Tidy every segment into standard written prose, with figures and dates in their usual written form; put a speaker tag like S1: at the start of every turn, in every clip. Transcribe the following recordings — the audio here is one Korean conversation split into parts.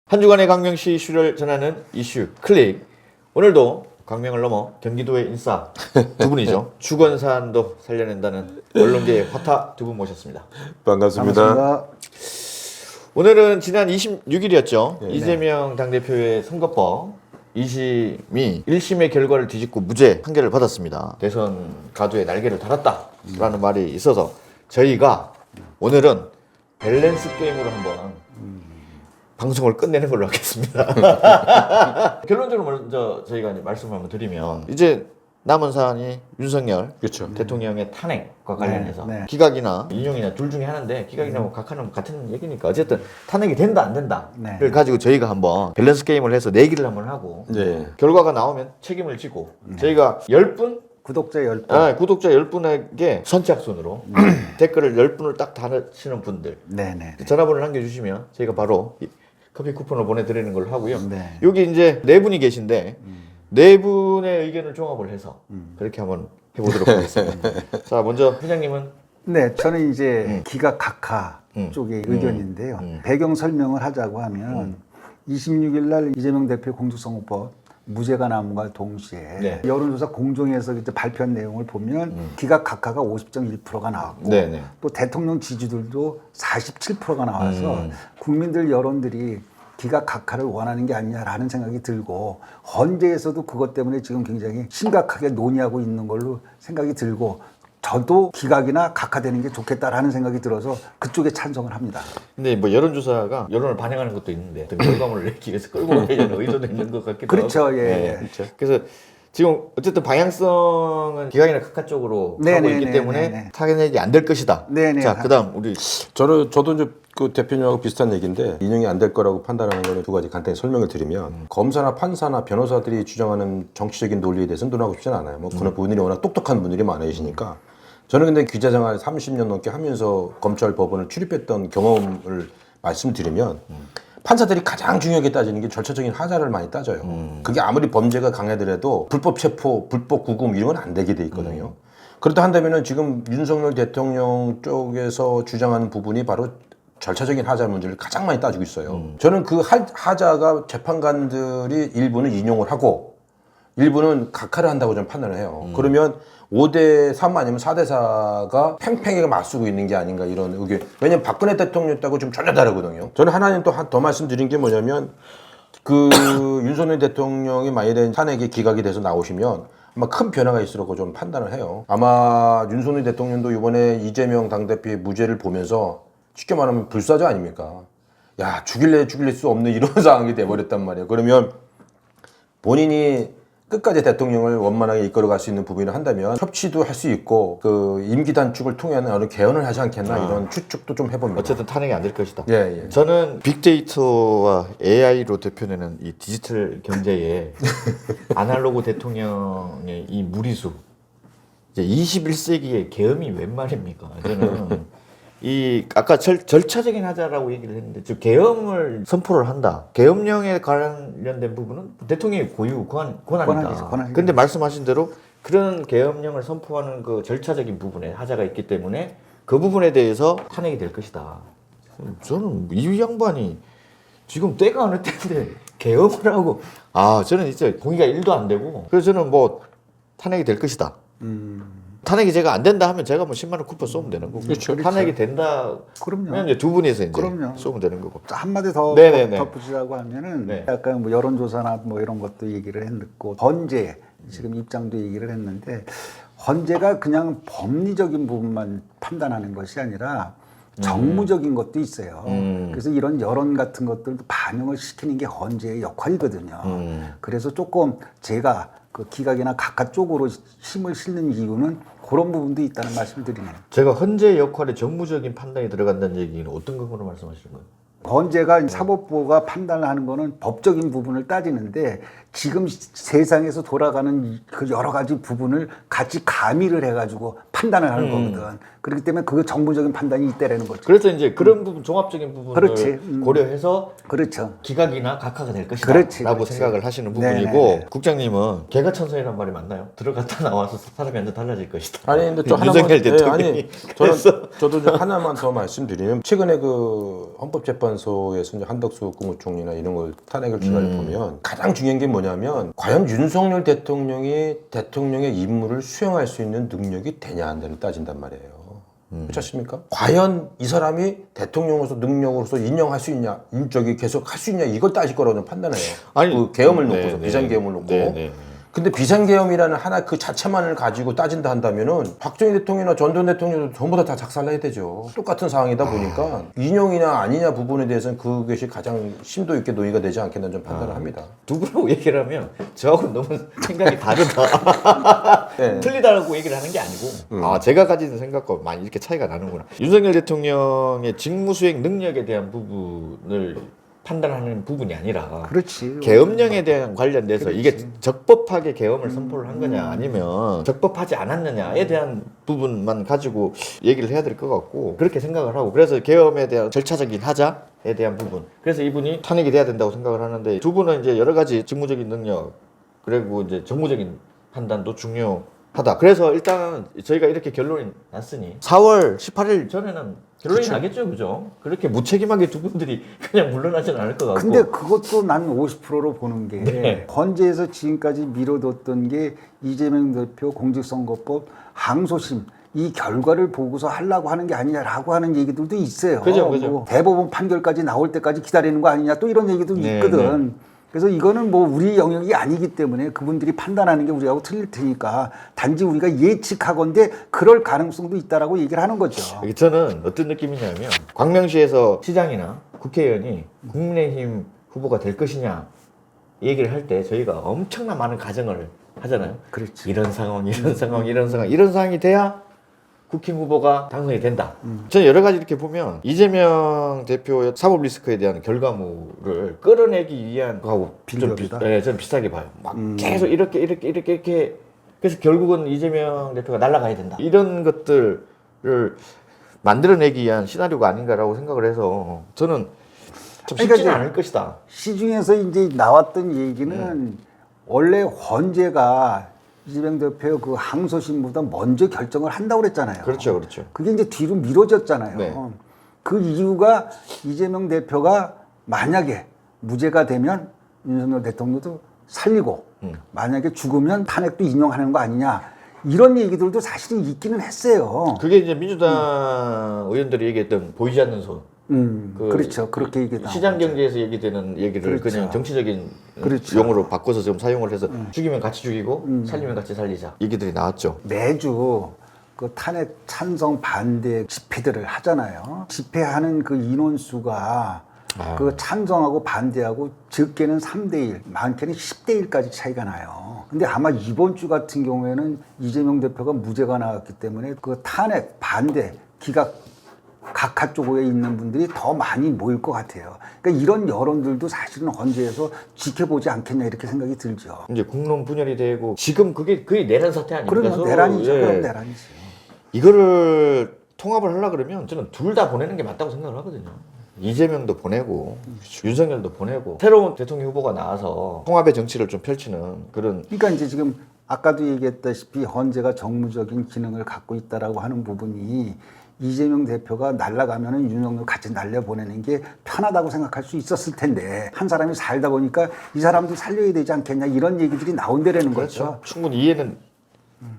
S1: 한 주간의 광명시 이슈를 전하는 이슈 클릭. 오늘도 광명을 넘어 경기도의 인싸 두 분이죠. 주권사안도 살려낸다는 언론계의 화타 두 분 모셨습니다.
S2: 반갑습니다.
S1: 오늘은 지난 26일이었죠.
S2: 네.
S1: 이재명 당대표의 선거법 2심이 1심의 결과를 뒤집고 무죄 판결을 받았습니다. 대선 가두에 날개를 달았다라는 말이 있어서 저희가 오늘은 밸런스 게임으로 한번 방송을 끝내는 걸로 하겠습니다. 결론적으로 먼저 저희가 이제 말씀을 한번 드리면 이제 남은 사안이 윤석열
S2: 그렇죠.
S1: 대통령의 탄핵과 관련해서
S3: 네.
S1: 기각이나 인용이나 둘 중에 하나인데 기각이나 뭐 각하는 같은 얘기니까 어쨌든 탄핵이 된다 안 된다를
S3: 네.
S1: 가지고 저희가 한번 밸런스 게임을 해서 내기를 한번 하고
S2: 네.
S1: 결과가 나오면 책임을 지고 저희가 10분
S3: 구독자 10분.
S1: 구독자 10분에게 선착순으로 댓글을 10분을 딱 달으시는 분들
S3: 네네.
S1: 전화번호를 남겨주시면 저희가 바로 커피 쿠폰을 보내드리는 걸로 하고요.
S3: 네.
S1: 여기 이제 네 분이 계신데 네 분의 의견을 종합을 해서 그렇게 한번 해보도록 하겠습니다. 자, 먼저 회장님은
S3: 네, 저는 이제 기각 각하
S1: 음.
S3: 쪽의 의견인데요. 배경 설명을 하자고 하면 26일 날 이재명 대표 공직선거법 무죄가 나옴과 동시에
S1: 네.
S3: 여론조사 공정에서 이제 발표한 내용을 보면 기각 각하가 50.1%가 나왔고
S1: 네네.
S3: 또 대통령 지지율도 47%가 나와서 국민들 여론들이 기각 각하를 원하는 게 아니냐라는 생각이 들고 헌재에서도 그것 때문에 지금 굉장히 심각하게 논의하고 있는 걸로 생각이 들고 저도 기각이나 각하되는 게 좋겠다라는 생각이 들어서 그쪽에 찬성을 합니다.
S1: 근데 뭐 여론조사가 여론을 반영하는 것도 있는데 어떤 결과물을 내기 위해서 끌고 가려는 의도도 있는 것 같기도
S3: 그렇죠,
S1: 하고.
S3: 예.
S1: 그렇죠. 그래서 지금 어쨌든 방향성은 기각이나 각하 쪽으로
S3: 네,
S1: 하고
S3: 네,
S1: 있기
S3: 네,
S1: 때문에
S3: 네, 네.
S1: 타겟이 안 될 것이다.
S3: 네, 네.
S1: 자, 그다음 우리
S2: 저도 이제 그 대표님하고 비슷한 얘기인데 인용이 안 될 거라고 판단하는 거는 두 가지 간단히 설명을 드리면 검사나 판사나 변호사들이 주장하는 정치적인 논리에 대해서는 논하고 싶지는 않아요. 뭐 그분들이 워낙 똑똑한 분들이 많으시니까. 저는 근데 기자 생활 30년 넘게 하면서 검찰 법원을 출입했던 경험을 말씀드리면 판사들이 가장 중요하게 따지는 게 절차적인 하자를 많이 따져요. 그게 아무리 범죄가 강하더라도 불법 체포, 불법 구금 이런 건 안 되게 돼 있거든요. 그렇다 한다면은 지금 윤석열 대통령 쪽에서 주장하는 부분이 바로 절차적인 하자 문제를 가장 많이 따지고 있어요. 저는 그 하자가 재판관들이 일부는 인용을 하고 일부는 각하를 한다고 좀 판단을 해요. 그러면 5대3 아니면 4대4가 팽팽하게 맞서고 있는 게 아닌가 이런 의견. 왜냐면 박근혜 대통령 때하고 좀 전혀 다르거든요. 저는 하나는 또 더 말씀드린 게 뭐냐면 그 윤석열 대통령이 만약에 탄핵에 기각이 돼서 나오시면 아마 큰 변화가 있을 거라고 좀 판단을 해요. 아마 윤석열 대통령도 이번에 이재명 당대표의 무죄를 보면서 쉽게 말하면 불사조 아닙니까? 야, 죽일래 죽일 수 없는 이런 상황이 돼버렸단 말이에요. 그러면 본인이 끝까지 대통령을 원만하게 이끌어갈 수 있는 부분을 한다면 협치도 할 수 있고 그 임기 단축을 통해서 어느 개헌을 하지 않겠나 이런 추측도 좀 해봅니다.
S1: 어쨌든 탄핵이 안 될 것이다.
S2: 예, 예.
S1: 저는 빅데이터와 AI로 대표되는 이 디지털 경제에 아날로그 대통령의 이 무리수 이제 21세기의 계엄이 웬 말입니까? 저는 이 아까 절차적인 하자라고 얘기를 했는데 저 계엄을 선포를 한다. 계엄령에 관련된 부분은 대통령의 고유 권한이다.
S3: 권한이죠.
S1: 근데 말씀하신 대로 그런 계엄령을 선포하는 그 절차적인 부분에 하자가 있기 때문에 그 부분에 대해서 탄핵이 될 것이다. 저는 이 양반이 지금 때가 어느 때인데 계엄을 하고 저는 진짜 공의가 1도 안 되고 그래서 저는 뭐 탄핵이 될 것이다. 탄핵이 제가 안 된다 하면 제가 뭐 10만 원 쿠폰 쏘면 되는 거고
S2: 그렇죠.
S1: 탄핵이 된다
S3: 그럼요.
S1: 그러면 이제 두 분이서 이제
S3: 그럼요.
S1: 쏘면 되는 거고
S3: 한마디 더
S1: 네네네.
S3: 덧붙이자고 하면은
S1: 네.
S3: 약간 뭐 여론조사나 뭐 이런 것도 얘기를 했고 헌재 지금 입장도 얘기를 했는데 헌재가 그냥 법리적인 부분만 판단하는 것이 아니라 정무적인 것도 있어요. 그래서 이런 여론 같은 것들도 반영을 시키는 게 헌재의 역할이거든요. 그래서 조금 제가 그 기각이나 각하 쪽으로 힘을 실는 이유는 그런 부분도 있다는 말씀을 드리네요.
S1: 제가 헌재 역할에 정무적인 판단이 들어간다는 얘기는 어떤 근거로 말씀하시는 거예요?
S3: 헌재가 사법부가 판단하는 거는 법적인 부분을 따지는데 지금 세상에서 돌아가는 그 여러 가지 부분을 같이 가미를 해가지고 판단을 하는 거거든. 그렇기 때문에 그 정무적인 판단이 이때라는 거죠.
S1: 그래서 이제 그런 부분, 종합적인 부분을
S3: 그렇지.
S1: 고려해서
S3: 그렇죠.
S1: 기각이나 각하가 될 것이다
S3: 그렇지,
S1: 라고
S3: 그렇지.
S1: 생각을 하시는 부분이고,
S3: 네네네.
S1: 국장님은 개가천선이란 말이 맞나요? 들어갔다 나와서 사람이 완전 달라질 것이다.
S2: 아니 근데 또
S1: 윤석열
S2: 하나만
S1: 대통령이
S2: 저도 좀 하나만 더 말씀드리면 최근에 그 헌법재판소에서 이제 한덕수 국무총리나 이런 걸 탄핵을 기간을 보면 가장 중요한 게 뭐냐면 과연 윤석열 대통령이 대통령의 임무를 수행할 수 있는 능력이 되냐 안 되냐 따진단 말이에요. 그렇지 않습니까? 과연 이 사람이 대통령으로서 능력으로서 인정할 수 있냐, 인적이 계속 할 수 있냐 이걸 따질 거라고 저는 판단해요.
S1: 아니,
S2: 그 계엄을 놓고서
S1: 네, 네.
S2: 비상계엄을 놓고.
S1: 네, 네.
S2: 근데 비상계엄이라는 하나 그 자체만을 가지고 따진다 한다면은 박정희 대통령이나 전 전 대통령도 전부 다 작살나야 되죠. 똑같은 상황이다 보니까 인용이냐 아니냐 부분에 대해서는 그것이 가장 심도 있게 논의가 되지 않겠나 좀 판단을 합니다.
S1: 누구라고 얘기를 하면 저하고 너무 생각이 다르다.
S2: 네.
S1: 틀리다고 얘기를 하는 게 아니고 아 제가 가지는 생각과 많이 이렇게 차이가 나는구나. 윤석열 대통령의 직무수행 능력에 대한 부분을 판단하는 부분이 아니라
S3: 그렇지.
S1: 계엄령에 대한 관련돼서
S3: 그렇지.
S1: 이게 적법하게 계엄을 선포를 한 거냐 아니면 적법하지 않았느냐에 대한 부분만 가지고 얘기를 해야 될 것 같고 그렇게 생각을 하고 그래서 계엄에 대한 절차적인 하자에 대한 부분 그래서 이분이 탄핵이 돼야 된다고 생각을 하는데 두 분은 이제 여러 가지 직무적인 능력 그리고 이제 정무적인 판단도 중요하다. 그래서 일단 저희가 이렇게 결론이 났으니 4월 18일 전에는 결론이
S3: 그쵸.
S1: 나겠죠, 그죠? 그렇게 무책임하게 두 분들이 그냥 물러나지는 않을 것 같고.
S3: 근데 그것도 난 50%로 보는 게
S1: 네.
S3: 헌재에서 지금까지 미뤄뒀던 게 이재명 대표 공직선거법 항소심 이 결과를 보고서 하려고 하는 게 아니냐라고 하는 얘기들도 있어요.
S1: 그죠, 그죠.
S3: 뭐 대법원 판결까지 나올 때까지 기다리는 거 아니냐 또 이런 얘기도
S1: 네,
S3: 있거든. 그래서 이거는 뭐 우리 영역이 아니기 때문에 그분들이 판단하는 게 우리하고 틀릴 테니까 단지 우리가 예측하건대 그럴 가능성도 있다라고 얘기를 하는 거죠.
S1: 저는 어떤 느낌이냐면 광명시에서 시장이나 국회의원이 국민의힘 후보가 될 것이냐 얘기를 할 때 저희가 엄청난 많은 가정을 하잖아요.
S3: 그렇지.
S1: 이런 상황, 이런 상황, 이런 상황, 이런 상황이 돼야 국힘 후보가 당선이 된다. 저는 여러 가지 이렇게 보면 이재명 대표의 사법 리스크에 대한 결과물을 끌어내기 위한 거하고 좀
S3: 빌드업이다?
S1: 네, 저는 비슷하게 봐요. 막 계속 이렇게 그래서 결국은 이재명 대표가 날아가야 된다. 이런 것들을 만들어내기 위한 시나리오가 아닌가라고 생각을 해서 저는 좀
S3: 그러니까
S1: 쉽지는
S3: 이제
S1: 않을 것이다.
S3: 시중에서 이제 나왔던 얘기는 원래 헌재가 이재명 대표 그 항소심보다 먼저 결정을 한다고 그랬잖아요.
S1: 그렇죠, 그렇죠.
S3: 그게 이제 뒤로 미뤄졌잖아요.
S1: 네.
S3: 그 이유가 이재명 대표가 만약에 무죄가 되면 윤석열 대통령도 살리고 만약에 죽으면 탄핵도 인용하는 거 아니냐 이런 얘기들도 사실은 있기는 했어요.
S1: 그게 이제 민주당 의원들이 얘기했던 보이지 않는 손.
S3: 그렇죠. 그렇게 얘기
S1: 시장 경제에서 얘기되는 얘기를
S3: 그렇죠.
S1: 그냥 정치적인
S3: 그렇죠.
S1: 용어로 바꿔서 지금 사용을 해서 죽이면 같이 죽이고 살리면 같이 살리자 얘기들이 나왔죠.
S3: 매주 그 탄핵 찬성 반대 집회들을 하잖아요. 집회하는 그 인원수가 그 찬성하고 반대하고 적게는 3대1, 많게는 10대1까지 차이가 나요. 근데 아마 이번 주 같은 경우에는 이재명 대표가 무죄가 나왔기 때문에 그 탄핵 반대 기각 각하 쪽에 있는 분들이 더 많이 모일 것 같아요. 그러니까 이런 여론들도 사실은 헌재에서 지켜보지 않겠냐 이렇게 생각이 들죠.
S1: 이제 국론 분열이 되고 지금 그게 거의 내란 사태 아닙니까?
S3: 그러면
S1: 서로,
S3: 내란이죠.
S1: 예.
S3: 그럼 내란이죠.
S1: 이거를 통합을 하려 그러면 저는 둘 다 보내는 게 맞다고 생각을 하거든요. 이재명도 보내고 윤석열도 보내고 새로운 대통령 후보가 나와서 통합의 정치를 좀 펼치는 그런
S3: 그러니까 이제 지금 아까도 얘기했다시피 헌재가 정무적인 기능을 갖고 있다라고 하는 부분이 이재명 대표가 날아가면은 윤석열 같이 날려보내는 게 편하다고 생각할 수 있었을 텐데 한 사람이 살다 보니까 이 사람도 살려야 되지 않겠냐 이런 얘기들이 나온다라는 거죠.
S1: 충분히 이해는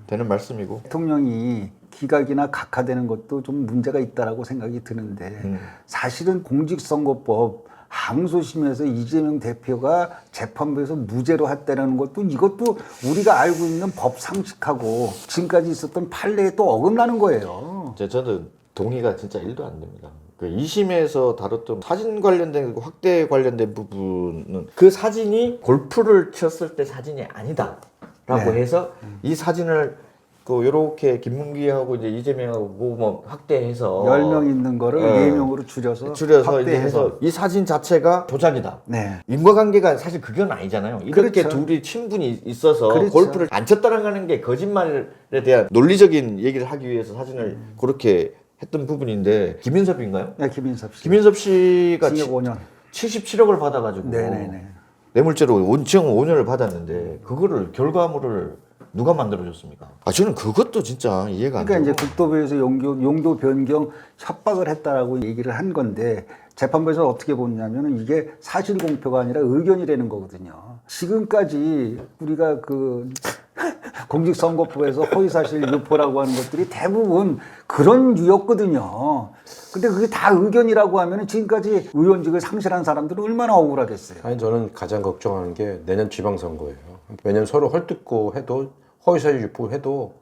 S1: 되는 말씀이고
S3: 대통령이 기각이나 각하되는 것도 좀 문제가 있다라고 생각이 드는데 사실은 공직선거법 항소심에서 이재명 대표가 재판부에서 무죄로 했다는 것도 이것도 우리가 알고 있는 법 상식하고 지금까지 있었던 판례에 또 어긋나는 거예요.
S1: 저는 동의가 진짜 1도 안 됩니다. 그 2심에서 다뤘던 사진 관련된 확대 관련된 부분은 그 사진이 골프를 쳤을 때 사진이 아니다라고 해서 이 사진을 그 요렇게 김문기하고 이제 이재명하고 뭐 확대해서
S3: 10명 있는 거를
S1: 예.
S3: 4명으로 줄여서
S1: 이제
S3: 확대해서.
S1: 해서 이 사진 자체가 조작이다.
S3: 네.
S1: 인과관계가 사실 그건 아니잖아요. 이렇게
S3: 그렇죠.
S1: 둘이 친분이 있어서
S3: 그렇죠.
S1: 골프를 안 쳤다는 게 거짓말에 대한 논리적인 얘기를 하기 위해서 사진을 그렇게 했던 부분인데 김인섭인가요?
S3: 네, 김인섭 씨.
S1: 김인섭 씨가
S3: 징역 5년.
S1: 77억을 받아가지고
S3: 네네네.
S1: 뇌물죄로 징역 5년을 받았는데 그거를 결과물을 누가 만들어줬습니까? 아 저는 그것도 진짜 이해가 안
S3: 그러니까
S1: 돼요.
S3: 이제 국토부에서 용도 변경 협박을 했다라고 얘기를 한 건데 재판부에서 어떻게 보냐면은 이게 사실 공표가 아니라 의견이라는 거거든요. 지금까지 우리가 그 공직선거법에서 허위사실 유포라고 하는 것들이 대부분 그런 류였거든요. 근데 그게 다 의견이라고 하면은 지금까지 의원직을 상실한 사람들은 얼마나 억울하겠어요.
S2: 아니 저는 가장 걱정하는 게 내년 지방선거예요. 왜냐면 서로 헐뜯고 해도 허위사실 유포해도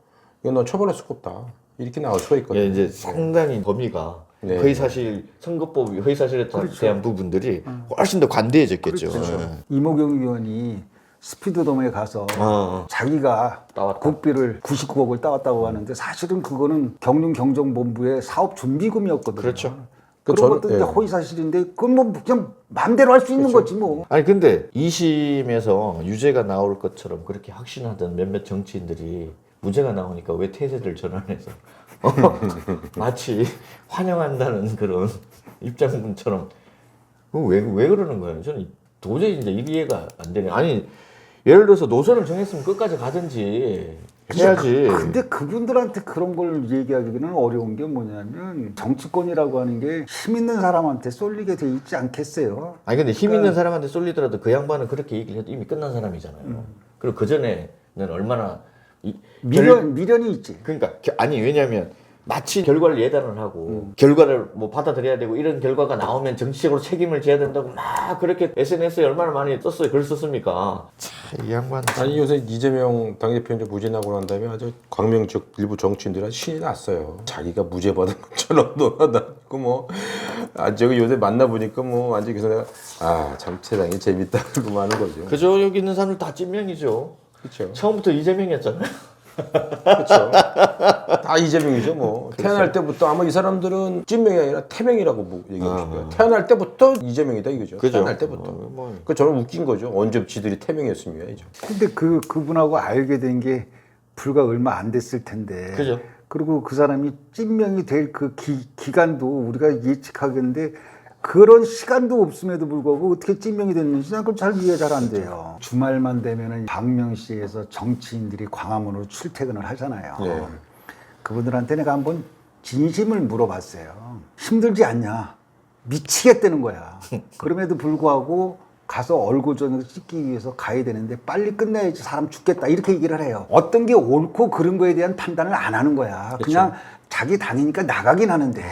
S2: 이건 넌 처벌할 수가 없다. 이렇게 나올 수가 있거든요.
S1: 예, 이제 상당히 범위가
S2: 네.
S1: 허위사실 선거법 허위사실에
S3: 그렇죠.
S1: 대한 부분들이 훨씬 더 관대해졌겠죠.
S3: 그렇죠.
S1: 예.
S3: 이모경 의원이 스피드돔에 가서
S1: 어.
S3: 자기가
S1: 따왔다.
S3: 국비를 99억을 따왔다고 하는데 사실은 그거는 경륜경정본부의 사업 준비금이었거든요.
S1: 그렇죠.
S3: 그런
S2: 저는-
S3: 것도 이제
S2: 예.
S3: 허위사실인데 그건 뭐 그냥 마음대로 할 수 있는 거지 뭐.
S1: 아니 근데 2심에서 유죄가 나올 것처럼 그렇게 확신하던 몇몇 정치인들이 무죄가 나오니까 왜 태세를 전환해서 마치 환영한다는 그런 입장문처럼 왜 그러는 거예요? 저는 도저히 이제 이해가 안 되네. 아니 예를 들어서 노선을 정했으면 끝까지 가든지 해야지.
S3: 근데 그분들한테 그런 걸 얘기하기는 어려운 게 뭐냐면 정치권이라고 하는 게 힘 있는 사람한테 쏠리게 돼 있지 않겠어요?
S1: 아니 근데 힘 있는 사람한테 쏠리더라도 그 양반은 그렇게 얘기를 해도 이미 끝난 사람이잖아요. 그리고 그 전에는 얼마나
S3: 미련이 있지.
S1: 그러니까 아니 왜냐하면 마치 결과를 예단을 하고 결과를 뭐 받아들여야 되고 이런 결과가 나오면 정치적으로 책임을 져야 된다고 막 그렇게 SNS에 얼마나 많이 썼어요. 글 썼습니까? 참 이 양반.
S2: 아니 요새 이재명 당대표 이제 무죄 나고 난 다음에 아주 광명 지역 일부 정치인들은 신이 났어요. 자기가 무죄 받은 것처럼 놀아다니고 뭐. 아 저기 요새 만나보니까 뭐 완전 그래서 내가 아 참 세상이 재밌다 그러고 마는 거죠.
S1: 그저 여기 있는 사람들 다 찐명이죠.
S2: 그렇죠.
S1: 처음부터 이재명이었잖아요.
S2: 그렇죠. 다 이재명이죠 뭐. 태어날 때부터 아마 이 사람들은 찐명이 아니라 태명이라고 뭐 얘기하고 싶어요. 태어날 때부터 이재명이다 이거죠.
S1: 그죠.
S2: 태어날 때부터.
S1: 뭐.
S2: 그 저는 웃긴 거죠. 언제 지들이 태명이었으면 해야죠.
S3: 근데 그분하고 알게 된 게 불과 얼마 안 됐을 텐데.
S1: 그죠.
S3: 그리고 그 사람이 찐명이 될 그 기간도 우리가 예측하겠는데 그런 시간도 없음에도 불구하고 어떻게 찐명이 됐는지 난 그걸 잘 이해 잘 안 돼요. 주말만 되면은 박명시에서 정치인들이 광화문으로 출퇴근을 하잖아요.
S2: 네.
S3: 그분들한테 내가 한번 진심을 물어봤어요. 힘들지 않냐? 미치겠다는 거야. 그럼에도 불구하고 가서 얼굴전을 찍기 위해서 가야 되는데 빨리 끝내야지 사람 죽겠다 이렇게 얘기를 해요. 어떤 게 옳고 그른 거에 대한 판단을 안 하는 거야. 그냥 자기 당이니까 나가긴 하는데.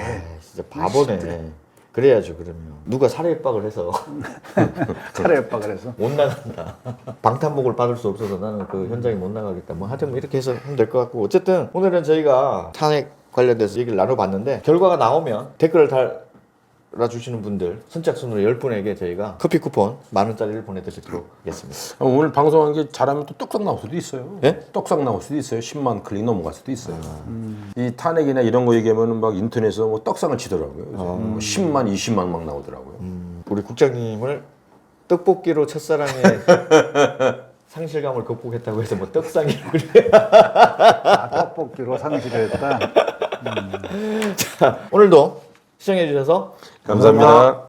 S1: 진짜 바보네. 그래야죠 그러면. 누가 살해 협박을 해서
S3: 차라리 협박을 해서.
S1: 못 나간다. 방탄복을 받을 수 없어서 나는 그 현장에 못 나가겠다. 뭐 하여튼 뭐 이렇게 해서 하면 될 것 같고 어쨌든 오늘은 저희가 탄핵 관련돼서 얘기를 나눠봤는데 결과가 나오면 댓글을 달아주시는 분들 선착순으로 10분에게 저희가 커피 쿠폰 10,000원짜리를 보내드리도록 하겠습니다.
S2: 오늘 방송한 게 잘하면 또 떡상 나올 수도 있어요.
S1: 예?
S2: 떡상 나올 수도 있어요. 10만 클릭 넘어갈 수도 있어요. 이 탄핵이나 이런 거 얘기하면 막 인터넷에서 뭐 떡상을 치더라고요. 뭐 10만, 20만 막 나오더라고요.
S1: 우리 국장님을 떡볶이로 첫사랑의 상실감을 극복했다고 해서 뭐 떡상이라고 그래.
S3: 떡볶이로 상실을 했다.
S1: 자, 오늘도 시청해주셔서
S2: 감사합니다.